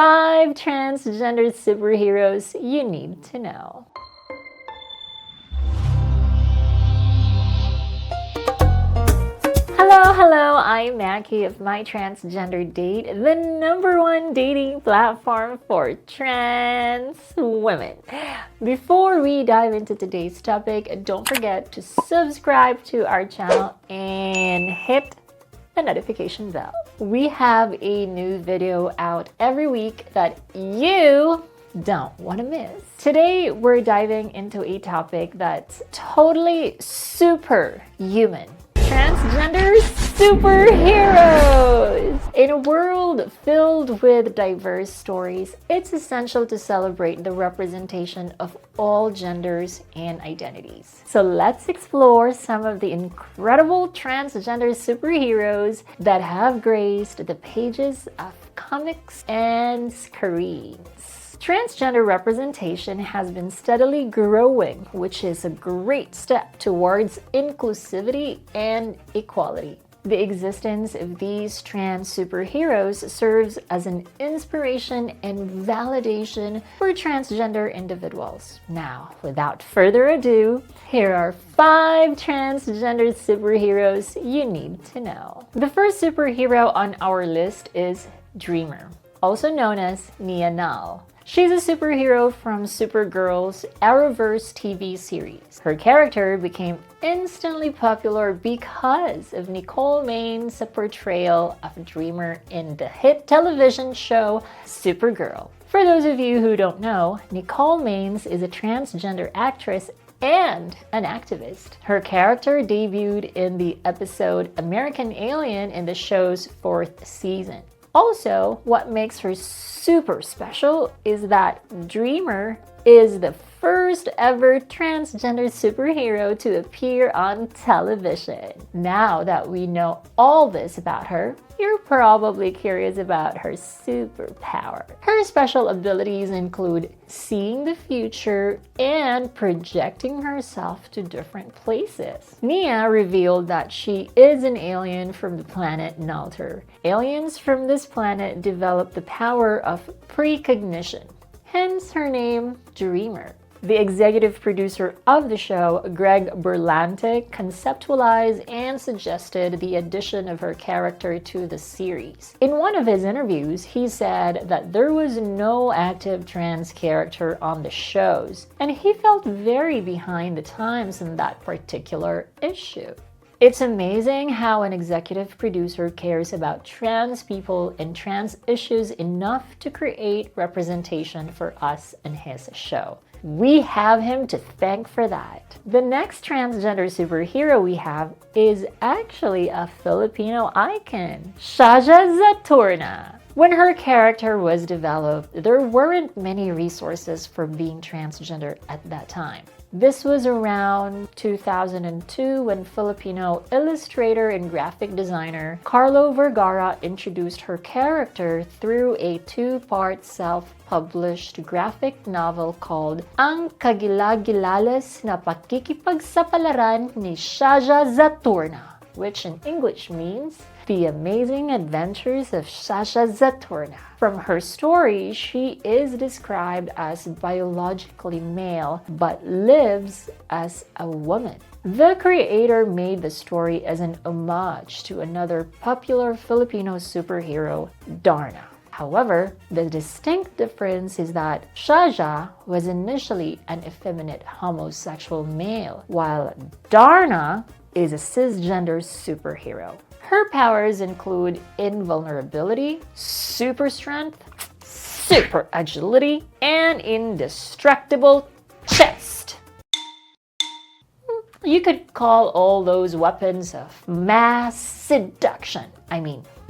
5 transgender superheroes you need to know. Hello, I'm Mackie of My Transgender Date, the #1 dating platform for trans women. Before we dive into today's topic, don't forget to subscribe to our channel and hit the notification bell. We have a new video out every week that you don't want to miss. Today, we're diving into a topic that's totally superhuman. Transgender superheroes! In a world filled with diverse stories, it's essential to celebrate the representation of all genders and identities. So let's explore some of the incredible transgender superheroes that have graced the pages of comics and screens. Transgender representation has been steadily growing, which is a great step towards inclusivity and equality. The existence of these trans superheroes serves as an inspiration and validation for transgender individuals. Now, without further ado, here are 5 transgender superheroes you need to know. The first superhero on our list is Dreamer, also known as Nia Nal. She's a superhero from Supergirl's Arrowverse TV series. Her character became instantly popular because of Nicole Main's portrayal of Dreamer in the hit television show Supergirl. For those of you who don't know, Nicole Maines is a transgender actress and an activist. Her character debuted in the episode American Alien in the show's 4th season. Also, what makes her super special is that Dreamer is the first ever transgender superhero to appear on television. Now that we know all this about her, you're probably curious about her superpower. Her special abilities include seeing the future and projecting herself to different places. Nia revealed that she is an alien from the planet Nalter. Aliens from this planet develop the power of precognition, hence her name, Dreamer. The executive producer of the show, Greg Berlanti, conceptualized and suggested the addition of her character to the series. In one of his interviews, he said that there was no active trans character on the shows, and he felt very behind the times in that particular issue. It's amazing how an executive producer cares about trans people and trans issues enough to create representation for us in his show. We have him to thank for that. The next transgender superhero we have is actually a Filipino icon, ZSAZSA. When her character was developed, there weren't many resources for being transgender at that time. This was around 2002 when Filipino illustrator and graphic designer Carlo Vergara introduced her character through a 2-part self-published graphic novel called Ang Kagilagilales na Pakikipagsapalaran ni ZSAZSA, which in English means The Amazing Adventures of ZSAZSA. From her story, she is described as biologically male but lives as a woman. The creator made the story as an homage to another popular Filipino superhero, Darna. However, the distinct difference is that ZSAZSA was initially an effeminate homosexual male, while Darna is a cisgender superhero. Her powers include invulnerability, super strength, super agility, and indestructible chest. You could call all those weapons of mass seduction,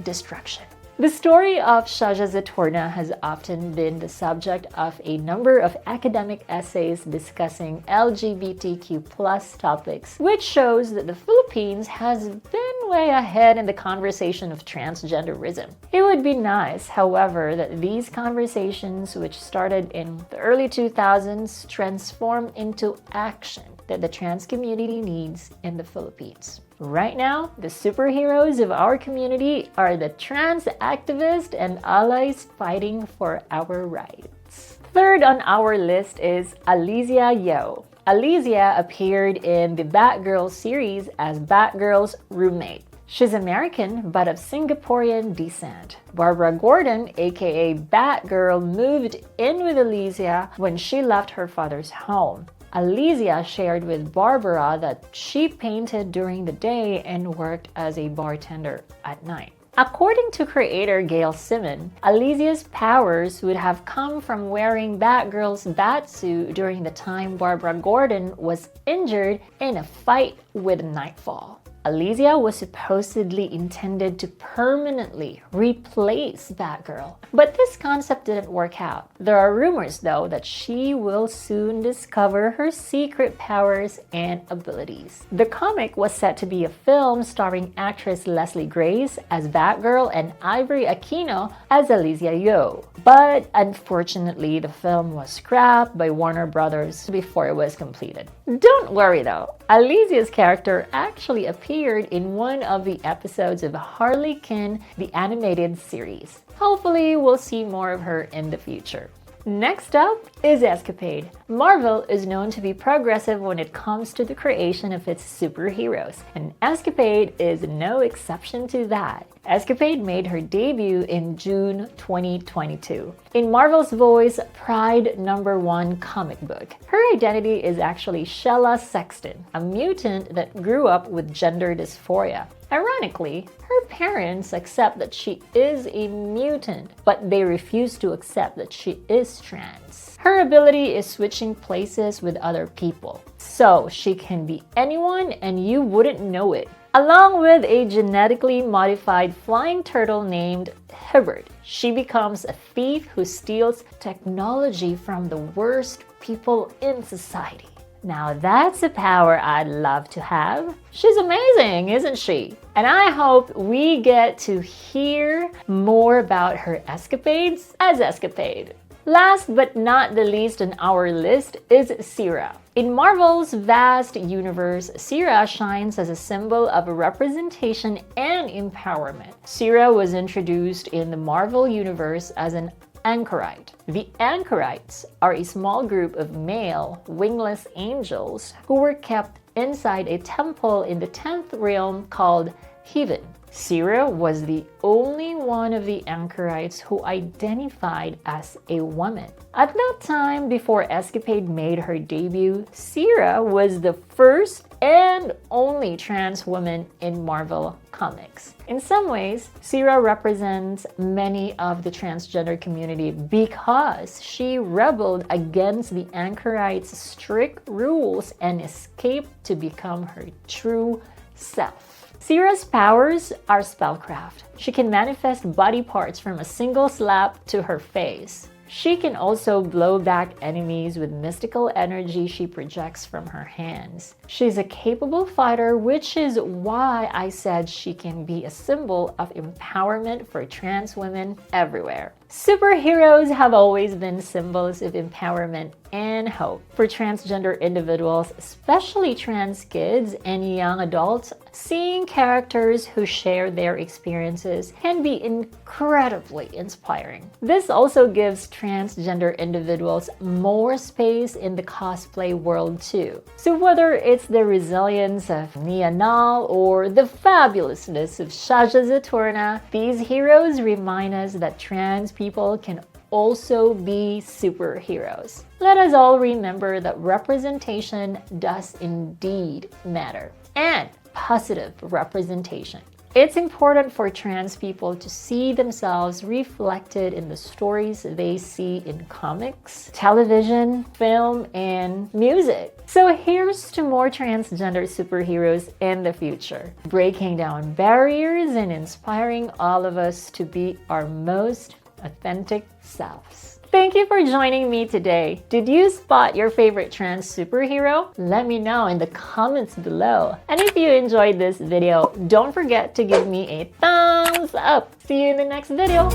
destruction. The story of ZSAZSA has often been the subject of a number of academic essays discussing LGBTQ+ topics, which shows that the Philippines has been way ahead in the conversation of transgenderism. It would be nice, however, that these conversations, which started in the early 2000s, transform into action that the trans community needs in the Philippines. Right now, the superheroes of our community are the trans activists and allies fighting for our rights. Third on our list is ALYSIA YEOH. ALYSIA appeared in the Batgirl series as Batgirl's roommate. She's American but of Singaporean descent. Barbara Gordon, aka Batgirl, moved in with ALYSIA when she left her father's home. ALYSIA shared with Barbara that she painted during the day and worked as a bartender at night. According to creator Gail Simon, ALYSIA's powers would have come from wearing Batgirl's batsuit during the time Barbara Gordon was injured in a fight with Nightfall. ALYSIA was supposedly intended to permanently replace Batgirl, but this concept didn't work out. There are rumors, though, that she will soon discover her secret powers and abilities. The comic was set to be a film starring actress Leslie Grace as Batgirl and Ivory Aquino as ALYSIA YEOH, but unfortunately, the film was scrapped by Warner Brothers before it was completed. Don't worry, though. ALYSIA's character actually appeared in one of the episodes of Harley Quinn, the animated series. Hopefully, we'll see more of her in the future. Next up is ESCAPADE. Marvel is known to be progressive when it comes to the creation of its superheroes, and ESCAPADE is no exception to that. ESCAPADE made her debut in June 2022 in Marvel's Voice Pride #1 comic book. Her identity is actually Shella Sexton, a mutant that grew up with gender dysphoria. Ironically, her parents accept that she is a mutant, but they refuse to accept that she is trans. Her ability is switching places with other people, so she can be anyone and you wouldn't know it. Along with a genetically modified flying turtle named Hibbert, she becomes a thief who steals technology from the worst people in society. Now that's a power I'd love to have. She's amazing, isn't she? And I hope we get to hear more about her escapades as ESCAPADE. Last but not the least on our list is SERA. In Marvel's vast universe, SERA shines as a symbol of representation and empowerment. SERA was introduced in the Marvel universe as an anchorite. The anchorites are a small group of male, wingless angels who were kept inside a temple in the 10th realm called Heaven. SERA was the only one of the anchorites who identified as a woman. At that time, before ESCAPADE made her debut, SERA was the first and only trans woman in Marvel Comics. In some ways, SERA represents many of the transgender community because she rebelled against the anchorites' strict rules and escaped to become her true self. SERA's powers are spellcraft. She can manifest body parts from a single slap to her face. She can also blow back enemies with mystical energy she projects from her hands. She's a capable fighter, which is why I said she can be a symbol of empowerment for trans women everywhere. Superheroes have always been symbols of empowerment and hope for transgender individuals, especially trans kids and young adults. Seeing characters who share their experiences can be incredibly inspiring. This also gives transgender individuals more space in the cosplay world too. So whether it's the resilience of Nia Nal or the fabulousness of ZSAZSA, these heroes remind us that trans people can also be superheroes. Let us all remember that representation does indeed matter, and positive representation. It's important for trans people to see themselves reflected in the stories they see in comics, television, film, and music. So here's to more transgender superheroes in the future, breaking down barriers and inspiring all of us to be our most authentic selves. Thank you for joining me today. Did you spot your favorite trans superhero? Let me know in the comments below. And if you enjoyed this video, don't forget to give me a thumbs up. See you in the next video.